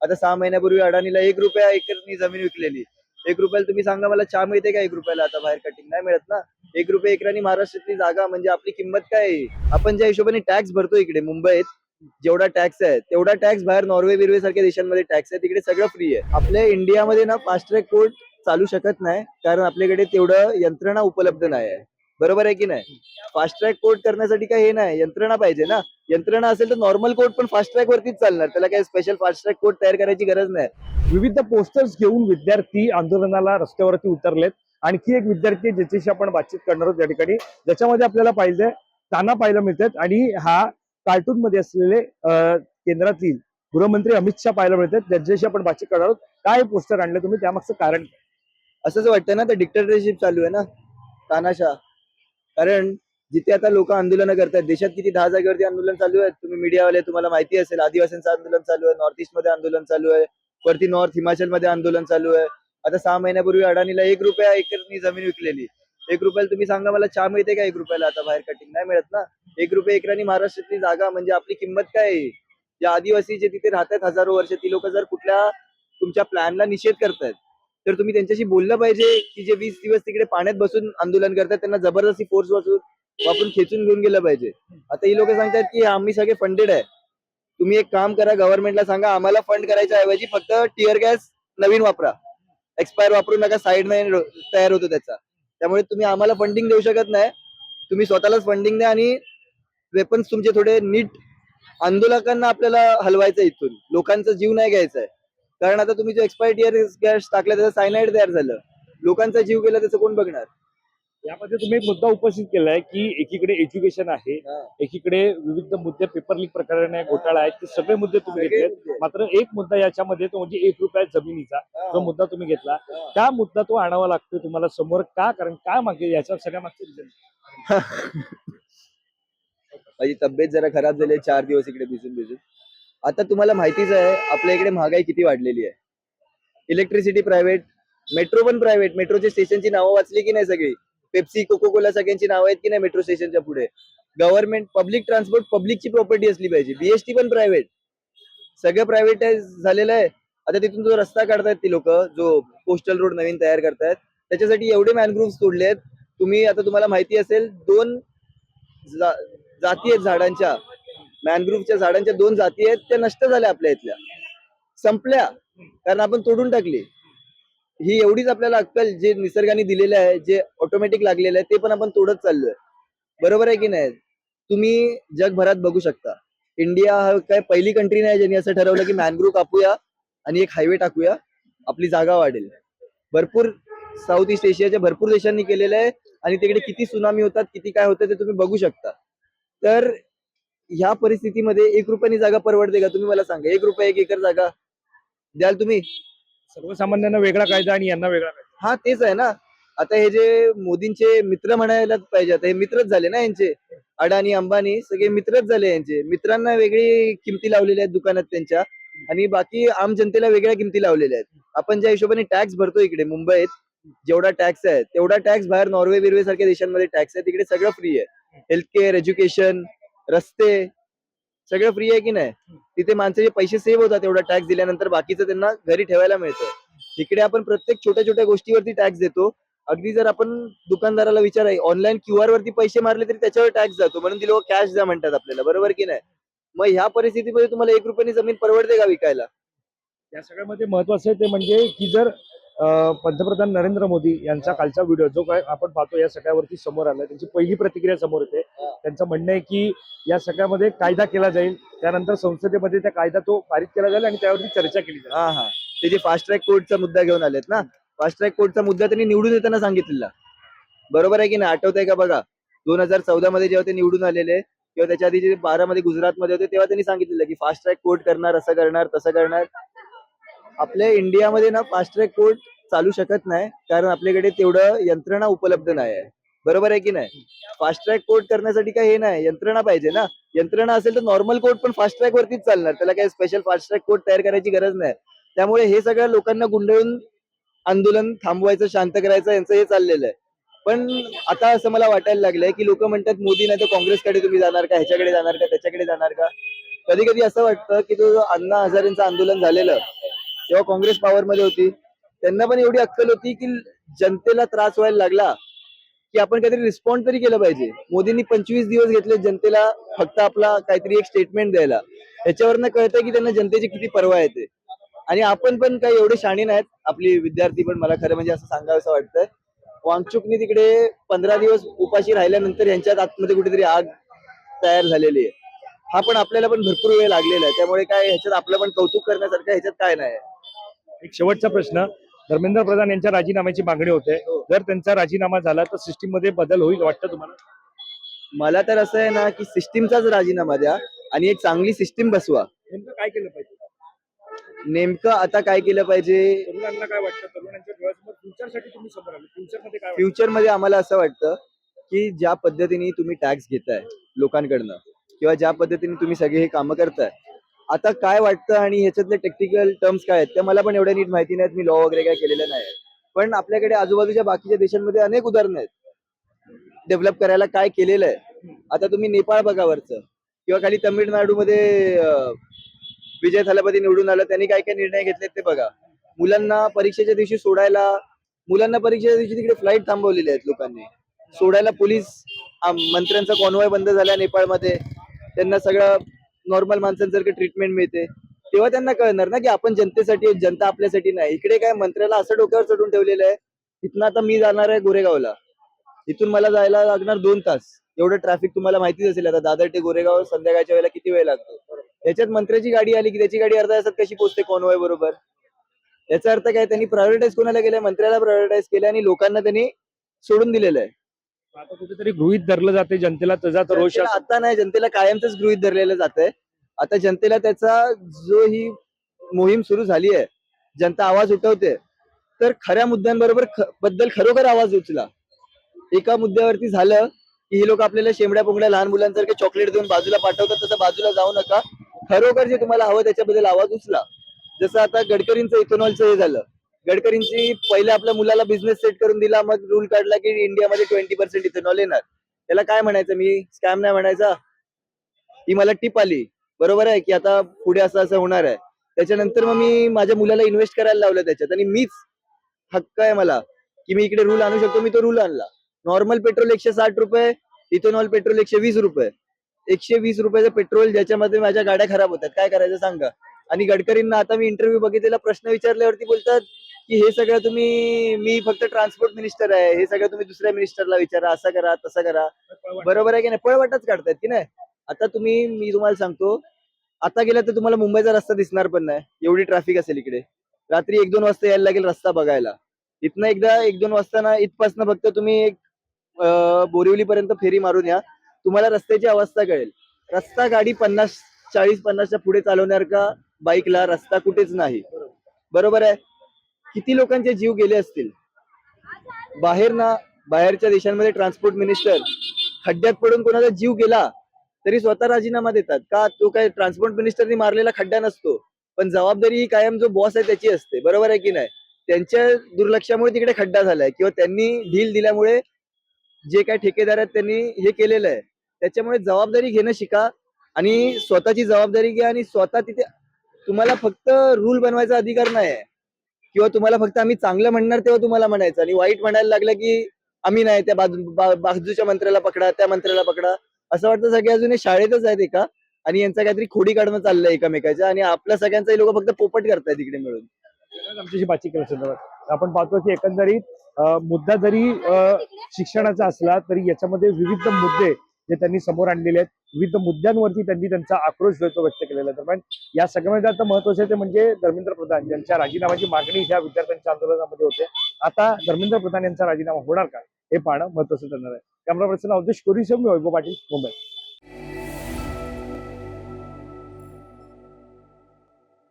आता 6 महिन्यापूर्वी अडाणीला 1 रुपया एकरनी जमीन विकलेली. 1 रुपयाला तुम्ही सांगा मला चहा मिळते का 1 रुपयाला आता बाहेर कटिंग नाही मिळत ना. 1 रुपया एकरानी महाराष्ट्रातली जागा म्हणजे आपली किंमत काय आहे? आपण ज्या हिशोबाने टॅक्स भरतो इकडे मुंबईत जेवढा टॅक्स आहे तेवढा टॅक्स बाहेर नॉर्वे बिर्वे सारख्या देशांमध्ये टॅक्स आहे. तिकडे सगळं फ्री आहे. आपल्या इंडियामध्ये ना फास्ट ट्रॅक कोर्ट चालू शकत नाही कारण आपल्याकडे तेवढं यंत्रणा उपलब्ध नाही आहे. बरोबर आहे की नाही? फास्ट ट्रॅक कोर्ट करण्यासाठी काय हे नाही, यंत्रणा पाहिजे ना. यंत्रणा असेल तर नॉर्मल कोर्ट पण फास्ट ट्रॅक वरतीच चालणार. त्याला काही स्पेशल फास्ट ट्रॅक कोर्ट तयार करायची गरज नाही. विविध पोस्टर्स घेऊन विद्यार्थी आंदोलनाला रस्त्यावरती उतरलेत. आणखी एक विद्यार्थी आहे ज्याच्याशी आपण बातचीत करणार आहोत या ठिकाणी, ज्याच्यामध्ये आपल्याला ताना पाहायला मिळतात आणि हा कार्टून मध्ये असलेले केंद्रातील गृहमंत्री अमित शहा पाहायला मिळतात, ज्यांच्याशी आपण बातचीत करणार आहोत. काय पोस्टर आणले तुम्ही, त्यामागचं कारण काय? असंच वाटतं ना, तर डिक्टेटरशिप चालू आहे ना, तानाशाह. कारण जिथे आता लोक आंदोलन करतात, देशात किती 10 जागेवरती आंदोलन चालू आहेत. तुम्ही मीडियावाले तुम्हाला माहिती असेल, आदिवासींचं आंदोलन चालू आहे, नॉर्थ ईस्ट मध्ये आंदोलन चालू आहे, वरती नॉर्थ हिमाचल मध्ये आंदोलन चालू आहे. आता 6 महिन्यापूर्वी अडाणीला 1 रुपया एकरनी जमीन विकलेली. 1 रुपयाला तुम्ही सांगा मला चहा मिळते का 1 रुपयाला आता बाहेर कटिंग नाही मिळत ना. 1 रुपया एकरानी महाराष्ट्रातली जागा म्हणजे आपली किंमत काय आहे? जे आदिवासी जे तिथे राहतात हजारो वर्ष, ती लोक जर कुठल्या तुमच्या प्लॅनला निषेध करतायत तर तुम्ही त्यांच्याशी बोललं पाहिजे की जे 20 दिवस तिकडे पाण्यात बसून आंदोलन करतात त्यांना जबरदस्ती फोर्स वापरून खेचून घेऊन गेलं पाहिजे. आता ही लोक सांगतात की आम्ही सगळे फंडेड आहे. तुम्ही एक काम करा, गव्हर्नमेंटला सांगा आम्हाला फंड करायच्या ऐवजी फक्त टिअर गॅस नवीन वापरा, एक्सपायर वापरू नका, साईड नाही तयार होतो त्याचा. त्यामुळे तुम्ही आम्हाला फंडिंग देऊ शकत नाही. तुम्ही स्वतःलाच फंडिंग द्या आणि वेपन्स तुमचे थोडे नीट. आंदोलकांना आपल्याला हलवायचं इथून, लोकांचा जीव नाही घ्यायचा आहे. कारण आता तुम्ही जो एक्सपायर टिअर गॅस टाकला त्याचा सायनाइड तयार झालं, लोकांचा जीव गेला, त्याचं कोण बघणार? यामध्ये तुम्ही एक मुद्दा उपस्थित केलाय की एकीकडे एज्युकेशन आहे, एकीकडे विविध मुद्दे, पेपर लीक प्रकरणे, घोटाळा आहेत, ते सगळे मुद्दे तुम्ही सगळे घेतले. मुद्दे. मात्र एक मुद्दा याच्यामध्ये तो म्हणजे 1 रुपया जमिनीचा जो मुद्दा तुम्ही घेतला, त्या मुद्दा तो आणावा लागतो तुम्हाला समोर का? कारण काय मागे याच्या सगळ्या मागचं reason? माझी तब्येत जरा खराब झाली आहे 4 दिवस इकडे भिजून. आता तुम्हाला माहितीच आहे आपल्या इकडे महागाई किती वाढलेली आहे. इलेक्ट्रिसिटी प्रायव्हेट, मेट्रो पण प्रायव्हेट. मेट्रोच्या स्टेशनची नावं वाचली की नाही सगळी? पेप्सी, कोको कोला सगळ्यांची नावं आहेत की नाही मेट्रो स्टेशनच्या पुढे? गव्हर्नमेंट पब्लिक ट्रान्सपोर्ट पब्लिकची प्रॉपर्टी असली पाहिजे. बीएसटी पण प्रायव्हेट, सगळं प्रायव्हेटाइज झालेलं आहे. आता तिथून जो रस्ता काढतायत ती लोक, जो पोस्टल रोड नवीन तयार करतायत, त्याच्यासाठी एवढे मॅनग्रोव्ह तोडलेत. तुम्हाला माहिती असेल 2 जाती आहेत झाडांच्या, मॅनग्रोव्हच्या झाडांच्या 2 जाती आहेत, त्या नष्ट झाल्या आपल्या इथल्या, संपल्या, कारण आपण तोडून टाकली. ही एवढीच आपल्याला अक्कल जे निसर्गाने दिलेलं आहे, जे ऑटोमॅटिक लागलेलं आहे, ते पण आपण तोडत चाललोय. बरोबर आहे की नाही? तुम्ही जगभरात बघू शकता, इंडिया हा काय पहिली कंट्री नाही ज्यांनी असं ठरवलं की मॅनग्रोव्ह कापूया आणि एक हायवे टाकूया, आपली जागा वाढेल. भरपूर साऊथ ईस्ट एशियाच्या भरपूर देशांनी केलेलं आहे आणि तिकडे किती सुनामी होतात, किती काय होतं ते तुम्ही बघू शकता. तर ह्या परिस्थितीमध्ये 1 रुपयानी जागा परवडते का? तुम्ही मला सांगा. 1 रुपया 1 एकर जागा द्याल तुम्ही? सर्वसामान्यांना वेगळा कायदा आणि यांना वेगळा कायदा. हा तेच आहे ना. आता हे जे मोदींचे मित्र म्हणायला पाहिजे, आता हे मित्रच झाले ना यांचे. अडाणी अंबानी सगळे मित्रच झाले यांचे. मित्रांना वेगळी किमती लावलेल्या आहेत दुकानात त्यांच्या आणि बाकी आम जनतेला वेगळ्या किमती लावलेल्या आहेत. आपण ज्या हिशोबाने टॅक्स भरतो इकडे मुंबईत, जेवढा टॅक्स आहे तेवढा टॅक्स बाहेर नॉर्वे बिर्वे सारख्या देशांमध्ये टॅक्स आहे. तिकडे सगळं फ्री आहे. हेल्थ केअर, एज्युकेशन, रस्ते सगळं फ्री आहे की नाही? तिथे माणसाचे पैसे सेव्ह होतात एवढा टॅक्स दिल्यानंतर, बाकीचं त्यांना घरी ठेवायला मिळतं. इकडे आपण प्रत्येक छोट्या छोट्या गोष्टीवरती टॅक्स देतो. अगदी जर आपण दुकानदाराला विचाराय ऑनलाईन क्यूआर वरती पैसे मारले तरी त्याच्यावर टॅक्स जातो, म्हणून ती लोक कॅश द्या म्हणतात आपल्याला. बरोबर की नाही? मग ह्या परिस्थितीमध्ये तुम्हाला 1 रुपयानी जमीन परवडते का विकायला? या सगळ्यामध्ये महत्वाचं आहे ते म्हणजे की जर पंतप्रधान नरेंद्र मोदी यांचा कालचा व्हिडिओ जो काय आपण पाहतो या सगळ्यावरती समोर आला, त्यांची पहिली प्रतिक्रिया समोर येते. त्यांचं म्हणणं आहे की या सगळ्यामध्ये कायदा केला जाईल, त्यानंतर संसदेमध्ये त्या कायदा तो पारित केला जाईल आणि त्यावरती चर्चा केली जाईल. हा, ते जे फास्ट ट्रॅक कोर्टचा मुद्दा घेऊन आलेत ना, फास्ट ट्रॅक कोर्टचा मुद्दा त्यांनी निवडून येताना सांगितलेला. बरोबर आहे की नाही? आठवतंय का बघा? 2014 मध्ये जेव्हा ते निवडून आलेले किंवा त्याच्या आधी जे 12 मध्ये गुजरातमध्ये होते, तेव्हा त्यांनी सांगितलेलं की फास्ट ट्रॅक कोर्ट करणार, असं करणार, तसं करणार. आपल्या इंडियामध्ये ना फास्ट ट्रॅक कोर्ट चालू शकत नाही कारण आपल्याकडे तेवढं यंत्रणा उपलब्ध नाही आहे. बरोबर आहे की नाही? फास्ट ट्रॅक कोर्ट करण्यासाठी काय हे नाही, यंत्रणा पाहिजे ना. यंत्रणा असेल तर नॉर्मल कोर्ट पण फास्ट ट्रॅक वरतीच चालणार. त्याला काही स्पेशल फास्ट ट्रॅक कोर्ट तयार करायची गरज नाही. त्यामुळे हे सगळ्या लोकांना गुंडाळून आंदोलन थांबवायचं, शांत करायचं, यांचं हे चाललेलं आहे. पण आता असं मला वाटायला लागलंय की लोक म्हणतात मोदी नाही तर काँग्रेसकडे तुम्ही जाणार का, ह्याच्याकडे जाणार का, त्याच्याकडे जाणार का? कधी कधी असं वाटतं की तो जो अण्णा हजारेंचं आंदोलन झालेलं तेव्हा काँग्रेस पॉवर मध्ये होती, त्यांना पण एवढी अक्कल होती की जनतेला त्रास व्हायला लागला की आपण काहीतरी रिस्पॉन्ड तरी केलं पाहिजे. मोदींनी 25 दिवस घेतले जनतेला फक्त आपला काहीतरी एक स्टेटमेंट द्यायला. त्याच्यावरनं कळतं की त्यांना जनतेची किती पर्वा येते. आणि आपण पण काही एवढे शाणे नाहीत, आपली विद्यार्थी पण मला खरं म्हणजे असं सांगावं वाटतंय. वांगचुकनी तिकडे 15 दिवस उपाशी राहिल्यानंतर यांच्यात आतमध्ये कुठेतरी आग तयार झालेली आहे. हा पण आपल्याला पण भरपूर वेळ लागलेला आहे, त्यामुळे काय ह्याच्यात आपलं पण कौतुक करण्यासारखं ह्याच्यात काय नाही. एक शेवटचा प्रश्न, धर्मेंद्र प्रधान यांच्या राजीनाम्याची मागणी होते. जर त्यांचा राजीनामा झाला तर सिस्टीम मध्ये बदल होईल वाटतं तुम्हाला? मला तर असं आहे ना की सिस्टीमचाच राजीनामा द्या आणि एक चांगली सिस्टीम बसवा. नेमकं काय केलं पाहिजे? नेमकं आता काय केलं पाहिजे, तरुणांना काय वाटतं? तरुणांच्या डोळ्यासमोर फ्युचरसाठी तुम्ही समोर आले, फ्युचर मध्ये काय फ्युचर मध्ये आम्हाला असं वाटतं की ज्या पद्धतीने तुम्ही टॅक्स घेताय लोकांकडनं किंवा ज्या पद्धतीने तुम्ही सगळे हे कामं करताय, आता काय वाटतं आणि ह्याच्यातले टेक्निकल टर्म्स काय आहेत त्या मला पण एवढ्या नीट माहिती नाहीत. मी लॉ वगैरे काय केलेलं नाही, पण आपल्याकडे आजूबाजूच्या बाकीच्या देशांमध्ये अनेक उदाहरणं आहेत डेव्हलप करायला काय केलेलं आहे. आता तुम्ही नेपाळ बघा वरचं, किंवा खाली तमिळनाडूमध्ये विजय थालापती निवडून आलं, त्यांनी काय काय निर्णय घेतलेत ते बघा. मुलांना परीक्षेच्या दिवशी सोडायला, मुलांना परीक्षेच्या दिवशी तिकडे फ्लाईट थांबवलेले आहेत लोकांनी सोडायला. पोलीस मंत्र्यांचा कॉन्वॉय बंद झाला नेपाळमध्ये, त्यांना सगळं नॉर्मल माणसांसारखं ट्रीटमेंट मिळते. तेव्हा त्यांना कळणार ना की आपण जनतेसाठी, जनता आपल्यासाठी नाही. इकडे काय मंत्र्याला असं डोक्यावर चढून ठेवलेलं आहे. इथनं आता मी जाणार आहे गोरेगावला, इथून मला जायला लागणार 2 तास. एवढं ट्रॅफिक तुम्हाला माहितीच असेल. आता दादर ते गोरेगाव संध्याकाळच्या वेळेला किती वेळ लागतो. त्याच्यात मंत्र्याची गाडी आली की त्याची गाडी अर्ध्या तासात कशी पोहोचते कॉन्वॉय बरोबर. याचा अर्थ काय, त्यांनी प्रायोरिटाईज कोणाला केलंय? मंत्र्याला प्रायोरिटाईज केलं आणि लोकांना त्यांनी सोडून दिलेलं आहे. आता कुठेतरी गृहीत धरलं जाते जनतेला, त्याचा तर रोष जनतेला आता नाही, जनतेला कायमच गृहीत धरलेलं जात आहे. आता जनतेला त्याचा जो ही मोहीम सुरू झाली आहे, जनता आवाज उठवते, तर खऱ्या मुद्द्यांबरोबर बद्दल खरोखर आवाज उचला. एका मुद्द्यावरती झालं की हे लोक आपल्याला शेमड्या पोंगड्या लहान मुलांसारखे चॉकलेट देऊन बाजूला पाठवतात, तसं बाजूला जाऊ नका. खरोखर जे तुम्हाला हवं त्याच्याबद्दल आवाज उचला. जसं आता गडकरींचं इथेनॉलचं हे झालं, गडकरींची पहिले आपल्या मुलाला बिझनेस सेट करून दिला, मग रूल काढला की इंडियामध्ये 20% इथेनॉल येणार. त्याला काय म्हणायचं, मी स्कॅम नाही म्हणायचा, ही मला टिप आली बरोबर आहे की आता पुढे असं असं होणार आहे. त्याच्यानंतर मग मी माझ्या मुलाला इन्व्हेस्ट करायला लावलं त्याच्यात, आणि मीच हक्क आहे मला की मी इकडे रूल आणू शकतो. मी तो रूल आणला. नॉर्मल पेट्रोल 160 रुपये, इथेनॉल पेट्रोल 120 रुपये. 120 रुपयाचं पेट्रोल ज्याच्यामध्ये माझ्या गाड्या खराब होतात, काय करायचं सांगा. आणि गडकरींना आता मी इंटरव्ह्यू बघितलेला, प्रश्न विचारल्यावरती बोलतात की हे सगळं तुम्ही, मी फक्त ट्रान्सपोर्ट मिनिस्टर आहे, हे सगळं तुम्ही दुसऱ्या मिनिस्टरला विचारा, असं करा तसं करा. बरोबर आहे की नाही? पळवाटच काढतायत की नाही. आता तुम्ही, मी तुम्हाला सांगतो, आता गेला तर तुम्हाला मुंबईचा रस्ता दिसणार पण नाही, एवढी ट्रॅफिक असेल इकडे. रात्री 1-2 वाजता यायला लागेल रस्ता बघायला. इथनं एकदा 1-2 वाजता ना, इथपासनं फक्त तुम्ही एक बोरिवली पर्यंत फेरी मारून या, तुम्हाला रस्त्याची अवस्था कळेल. रस्ता गाडी 40-50च्या पुढे चालवणार का बाईकला, रस्ता कुठेच नाही. बरोबर आहे. किती लोकांचे जीव गेले असतील. बाहेर ना, बाहेरच्या देशांमध्ये ट्रान्सपोर्ट मिनिस्टर खड्ड्यात पडून कोणाचा जीव गेला तरी स्वतः राजीनामा देतात का? तो काय ट्रान्सपोर्ट मिनिस्टरनी मारलेला खड्डा नसतो, पण जबाबदारी ही कायम जो बॉस आहे त्याची असते. बरोबर आहे की नाही? त्यांच्या दुर्लक्षामुळे तिकडे खड्डा झालाय, किंवा त्यांनी ढील दिल्यामुळे जे काही ठेकेदार आहेत त्यांनी हे केलेलं आहे. त्याच्यामुळे जबाबदारी घेणं शिका आणि स्वतःची जबाबदारी घ्या. आणि स्वतः तिथे, तुम्हाला फक्त रूल बनवायचा अधिकार नाही आहे, किंवा तुम्हाला फक्त आम्ही चांगलं म्हणणार तेव्हा तुम्हाला म्हणायचं, आणि वाईट म्हणायला लागलं की आम्ही नाही, त्या बाजूच्या मंत्र्याला पकडा, त्या मंत्र्याला पकडा. असं वाटतं सगळे अजून हे शाळेतच आहेत एका, आणि यांचं काहीतरी खोडी काढणं चाललंय एकमेकाच्या, आणि आपल्या सगळ्यांचा लोक फक्त पोपट करतायत इकडे मिळून. आमच्याशी बातचीत केल्यासंदर्भात आपण पाहतो की एकंदरीत मुद्दा जरी शिक्षणाचा असला तरी याच्यामध्ये विविध मुद्दे जे त्यांनी समोर आणलेले आहेत, विविध मुद्द्यांवरती त्यांनी त्यांचा आक्रोश व्यक्त केलेला आहे. दरम्यान या सगळ्यामध्ये आता महत्वाचं ते म्हणजे धर्मेंद्र प्रधान यांच्या राजीनाम्याची मागणी ह्या विद्यार्थ्यांच्या आंदोलनामध्ये होते. आता धर्मेंद्र प्रधान यांचा राजीनामा होणार का हे पाहणं महत्वाचं ठरणार आहे. कॅमेरा पर्सन अवधेश कोरीसह मी वैभव पाटील, मुंबई.